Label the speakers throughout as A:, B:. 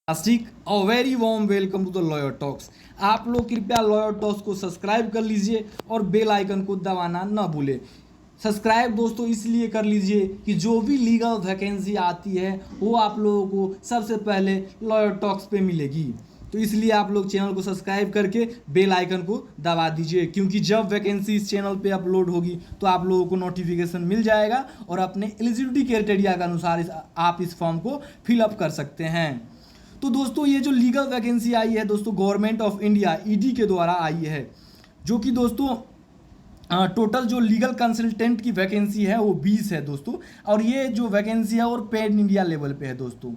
A: Plastic और very warm welcome to the lawyer talks. आप लोग कृपया लॉयर टॉक्स को सब्सक्राइब कर लीजिए और बेल आइकन को दबाना ना भूलें। सब्सक्राइब दोस्तों इसलिए कर लीजिए कि जो भी लीगल वैकेंसी आती है वो आप लोगों को सबसे पहले लॉयर टॉक्स पे मिलेगी। तो इसलिए आप लोग चैनल को सब्सक्राइब करके बेल आइकन को दबा दीजिए, क्योंकि जब वैकेंसी इस चैनल पे अपलोड होगी तो आप लोगों को नोटिफिकेशन मिल जाएगा और अपने एलिजिबिलिटी क्राइटेरिया के अनुसार आप इस फॉर्म को फिलअप कर सकते हैं। तो दोस्तों ये जो लीगल वैकेंसी आई है दोस्तों गवर्नमेंट ऑफ इंडिया ईडी के द्वारा आई है, जो कि दोस्तों टोटल जो लीगल कंसल्टेंट की वैकेंसी है वो 20 है दोस्तों। और ये जो वैकेंसी है और पैन इंडिया लेवल पे है दोस्तों।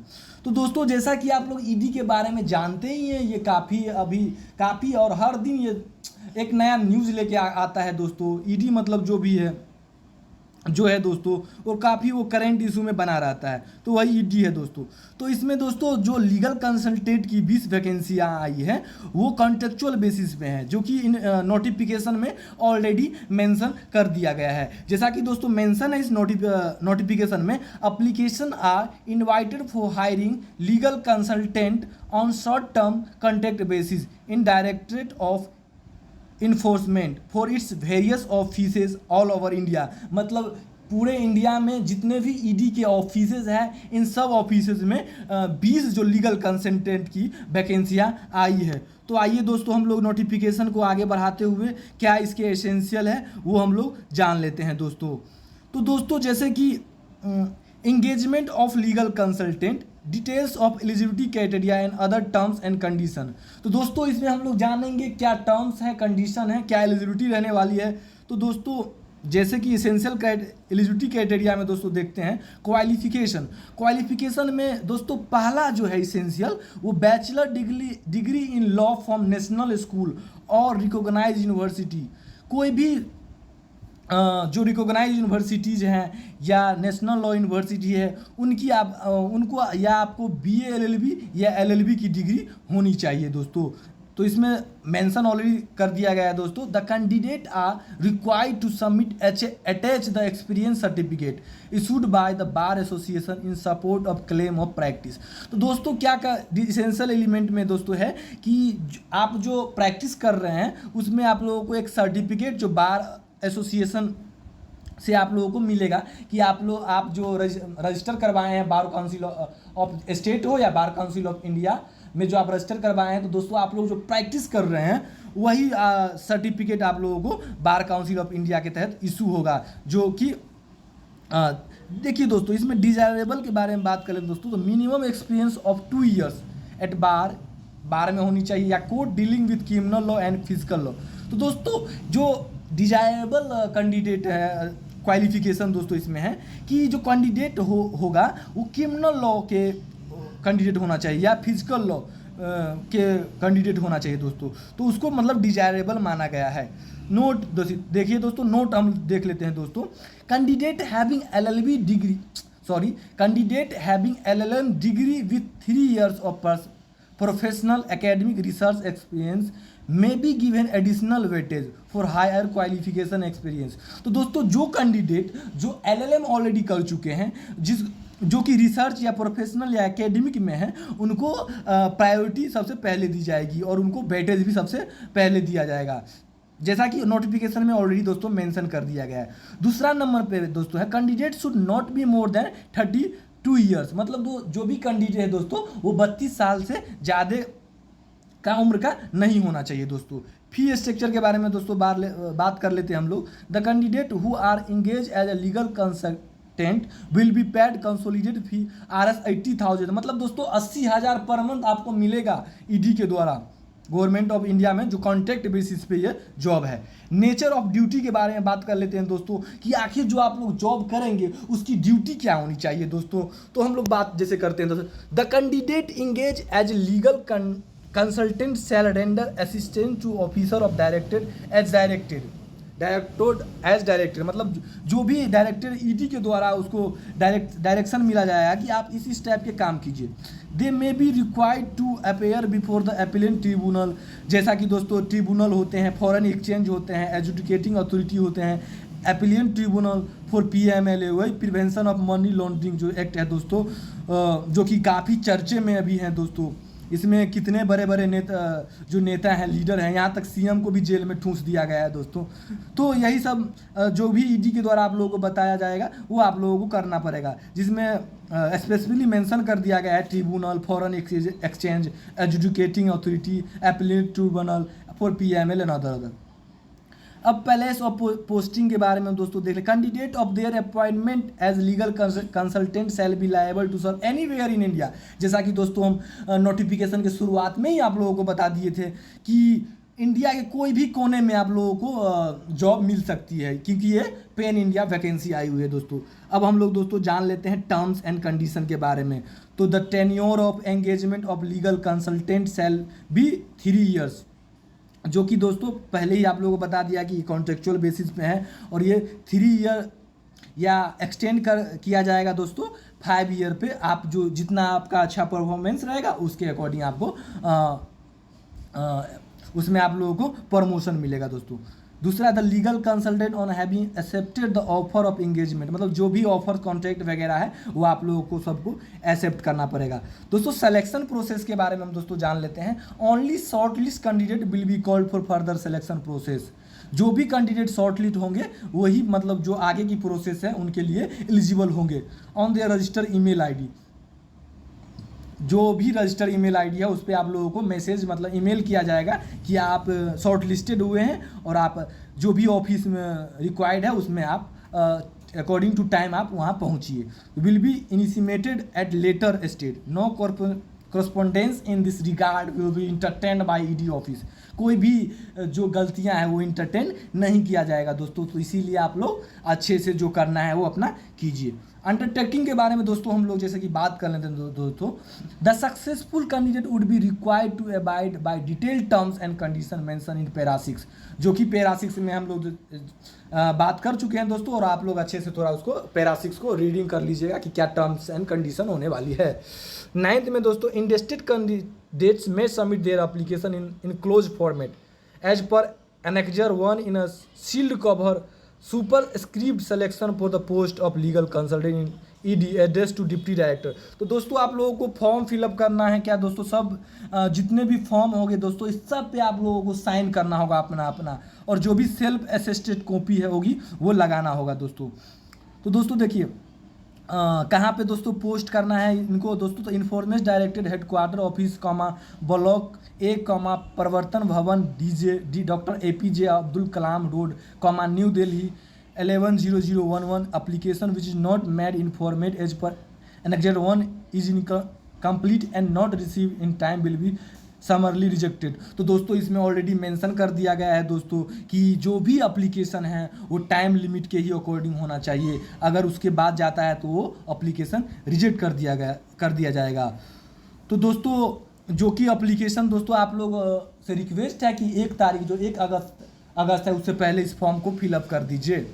A: तो दोस्तों जैसा कि आप लोग ईडी के बारे में जानते ही हैं, ये काफ़ी और हर दिन ये एक नया न्यूज़ लेके आता है दोस्तों। ईडी मतलब जो है दोस्तों वो काफ़ी वो करंट इशू में बना रहता है, तो वही ईडी है दोस्तों। तो इसमें दोस्तों जो लीगल कंसल्टेंट की 20 वैकेंसियाँ आई हैं वो कॉन्ट्रेक्चुअल बेसिस पे हैं, जो कि इन नोटिफिकेशन में ऑलरेडी मेंशन कर दिया गया है। जैसा कि दोस्तों मेंशन है इस नोटिफिकेशन में, application are invited for hiring legal consultant on short term contract basis in directorate of enforcement for its various offices all over India. मतलब पूरे इंडिया में जितने भी ईडी के ऑफिसेज हैं इन सब ऑफिसेज में 20 जो लीगल कंसल्टेंट की वैकेंसियाँ आई है। तो आइए दोस्तों हम लोग नोटिफिकेशन को आगे बढ़ाते हुए क्या इसके एसेंशियल है वो हम लोग जान लेते हैं दोस्तों। तो दोस्तों जैसे कि engagement of legal consultant, details of eligibility criteria and other terms and condition. तो दोस्तों इसमें हम लोग जानेंगे क्या टर्म्स हैं, कंडीशन है, क्या एलिजिबिलिटी रहने वाली है। तो दोस्तों जैसे कि एसेंशियल एलिजिबिलिटी क्राइटेरिया में दोस्तों देखते हैं क्वालिफिकेशन में दोस्तों पहला जो है इसेंशियल वो bachelor degree in law from national school और रिकॉग्नाइज यूनिवर्सिटी। कोई भी जो रिकॉग्नाइज यूनिवर्सिटीज़ हैं या नेशनल लॉ यूनिवर्सिटी है उनको या आपको BA LLB या LLB की डिग्री होनी चाहिए दोस्तों। तो इसमें मेंशन ऑलरेडी कर दिया गया है दोस्तों। The candidate are required to submit attach the experience certificate issued by the bar association in support of claim of practice. तो दोस्तों क्या का इसेंशियल एलिमेंट में दोस्तों है कि आप जो प्रैक्टिस कर रहे हैं उसमें आप लोगों को एक सर्टिफिकेट जो बार एसोसिएशन से आप लोगों को मिलेगा कि आप जो रजिस्टर करवाए हैं बार काउंसिल ऑफ स्टेट हो या बार काउंसिल ऑफ इंडिया में जो आप रजिस्टर करवाए हैं, तो दोस्तों आप लोग जो प्रैक्टिस कर रहे हैं वही सर्टिफिकेट आप लोगों को बार काउंसिल ऑफ इंडिया के तहत इशू होगा। जो कि देखिए दोस्तों इसमें डिजायरेबल के बारे में बात करें दोस्तों तो minimum experience of 2 years at bar में होनी चाहिए या court dealing with criminal law and physical law. तो दोस्तों जो डिजायरेबल कैंडिडेट है क्वालिफिकेशन दोस्तों इसमें है कि जो कैंडिडेट होगा वो क्रिमिनल लॉ के कैंडिडेट होना चाहिए या फिजिकल लॉ के कैंडिडेट होना चाहिए दोस्तों। तो उसको मतलब डिजायरेबल माना गया है। नोट देखिए दोस्तों, नोट हम देख लेते हैं दोस्तों। Candidate having LLM degree with 3 years of professional academic research experience may be given additional weightage for higher qualification experience। तो दोस्तों जो कैंडिडेट जो LLM ऑलरेडी कर चुके हैं जो कि रिसर्च या प्रोफेशनल या एकेडमिक में है उनको प्रायोरिटी सबसे पहले दी जाएगी और उनको वेटेज भी सबसे पहले दिया जाएगा, जैसा कि नोटिफिकेशन में ऑलरेडी दोस्तों मेंशन कर दिया गया है। दूसरा नंबर पे दोस्तों है candidate should not be more than 32 years. मतलब जो भी कैंडिडेट है दोस्तों वो 32 साल से ज़्यादा का उम्र का नहीं होना चाहिए दोस्तों। फी स्ट्रक्चर के बारे में दोस्तों बात कर लेते हैं हम लोग। The candidate who are engage as a legal consultant will be paid consolidated fee Rs 80,000। मतलब दोस्तों 80,000 पर मंथ आपको मिलेगा ईडी के द्वारा गवर्नमेंट ऑफ इंडिया में जो कॉन्ट्रैक्ट बेसिस पे ये जॉब है। नेचर ऑफ ड्यूटी के बारे में बात कर लेते हैं दोस्तों कि आखिर जो आप लोग जॉब करेंगे उसकी ड्यूटी क्या होनी चाहिए दोस्तों। तो हम लोग बात जैसे करते हैं दोस्तों, the candidate engage as legal consultant shall render assistance to officer of directed as directed. मतलब जो भी डायरेक्टर ईडी के द्वारा उसको डायरेक्शन मिला जाएगा कि आप इस टाइप के काम कीजिए। They may be required to appear before the appellate tribunal. जैसा कि दोस्तों ट्रिब्यूनल होते हैं, फॉरेन एक्सचेंज होते हैं, एजुकेटिंग अथॉरिटी होते हैं, अपीलियन ट्रिब्यूनल फॉर PMLA, वही प्रिवेंशन ऑफ मनी लॉन्ड्रिंग जो एक्ट है दोस्तों, जो कि काफ़ी चर्चे में अभी हैं दोस्तों। इसमें कितने बड़े बड़े नेता, जो नेता हैं, लीडर हैं, यहाँ तक CM को भी जेल में ठूंस दिया गया है दोस्तों। तो यही सब जो भी ED के द्वारा आप लोगों को बताया जाएगा वो आप लोगों को करना पड़ेगा, जिसमें स्पेसिफिकली मेंशन कर दिया गया है tribunal, foreign exchange, educating authority, appellate tribunal for PML and other. अब प्लेस ऑफ पोस्टिंग के बारे में दोस्तों देख लें। Candidate of their appointment as legal consultant shall be liable to serve anywhere in India. जैसा कि दोस्तों हम नोटिफिकेशन के शुरुआत में ही आप लोगों को बता दिए थे कि इंडिया के कोई भी कोने में आप लोगों को जॉब मिल सकती है, क्योंकि ये पेन इंडिया वैकेंसी आई हुई है दोस्तों। अब हम लोग दोस्तों जान लेते हैं टर्म्स एंड कंडीशन के बारे में। तो the tenure of engagement of legal consultant shall B 3 years, जो कि दोस्तों पहले ही आप लोगों को बता दिया कि कॉन्ट्रेक्चुअल बेसिस पे है, और ये 3 ईयर या एक्सटेंड किया जाएगा दोस्तों 5 ईयर पे। आप जो जितना आपका अच्छा परफॉर्मेंस रहेगा उसके अकॉर्डिंग आपको उसमें आप लोगों को प्रमोशन मिलेगा दोस्तों। दूसरा, the legal consultant on having accepted the offer of engagement, मतलब जो भी ऑफर कॉन्ट्रैक्ट वगैरह है वो आप लोगों को सबको एक्सेप्ट करना पड़ेगा दोस्तों। सिलेक्शन प्रोसेस के बारे में हम दोस्तों जान लेते हैं। Only short list candidate will be called for further selection process. जो भी कैंडिडेट शॉर्ट लिस्ट होंगे वही, मतलब जो आगे की प्रोसेस है उनके लिए एलिजिबल होंगे। On their register email ID, जो भी रजिस्टर ईमेल ID है उस पर आप लोगों को मैसेज, मतलब ईमेल किया जाएगा कि आप शॉर्ट लिस्टेड हुए हैं और आप जो भी ऑफिस में रिक्वायर्ड है उसमें आप अकॉर्डिंग टू टाइम आप वहाँ पहुँचिए। Will be initiated at later stage, no correspondence in this regard will be entertained by ED office. कोई भी जो गलतियां हैं वो इंटरटेन नहीं किया जाएगा दोस्तों। तो इसीलिए आप लोग अच्छे से जो करना है वो अपना कीजिए। अंडरटेकिंग के बारे में दोस्तों हम लोग जैसे कि बात कर लेते हैं दोस्तों। The successful candidate would be required to abide by detailed terms and condition mention in para 6, जो कि पैरा 6 में हम लोग बात कर चुके हैं दोस्तों, और आप लोग अच्छे से थोड़ा उसको पैरा 6 को रीडिंग कर लीजिएगा कि क्या टर्म्स एंड कंडीशन होने वाली है। 9th में दोस्तों, interested candidates may submit their application enclosed format as per annexure 1 in a sealed cover superscript selection for the post of legal consultant in ED address to deputy director. तो दोस्तों आप लोगों को form fill up करना है क्या दोस्तों, सब जितने भी फॉर्म होंगे दोस्तों इस सब पे आप लोगों को साइन करना होगा अपना अपना, और जो भी सेल्फ असिस्टेड कॉपी है होगी वो लगाना होगा दोस्तों। तो दोस्तों देखिए कहाँ पे दोस्तों पोस्ट करना है इनको दोस्तों, तो information directed headquarter office block A, Pravartan Bhawan D doctor APJ Abdul Kalam road, New Delhi 110011। Application which is not made in format as per annexure 1 is incomplete and not receive in time will be summarily rejected. तो दोस्तों इसमें already mention कर दिया गया है दोस्तों कि जो भी एप्लीकेशन है वो टाइम लिमिट के ही अकॉर्डिंग होना चाहिए। अगर उसके बाद जाता है तो वो एप्लीकेशन रिजेक्ट कर दिया जाएगा। तो दोस्तों जो कि एप्लीकेशन दोस्तों आप लोग से रिक्वेस्ट है कि 1 तारीख जो 1 अगस्त है उससे पहले इस फॉर्म को फिलअप कर दीजिए।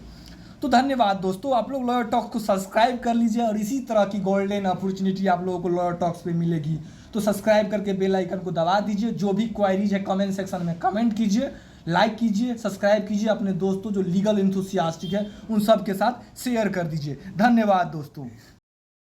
A: तो धन्यवाद दोस्तों, आप लोग लॉयर टॉक्स को सब्सक्राइब कर लीजिए, और इसी तरह की गोल्डन अपॉर्चुनिटी आप लोगों को लॉयर टॉक्स पे मिलेगी। तो सब्सक्राइब करके बेल आइकन को दबा दीजिए। जो भी क्वायरीज है कमेंट सेक्शन में कमेंट कीजिए, लाइक कीजिए, सब्सक्राइब कीजिए, अपने दोस्तों जो लीगल एंथुसियास्टिक है उन सब के साथ शेयर कर दीजिए। धन्यवाद दोस्तों।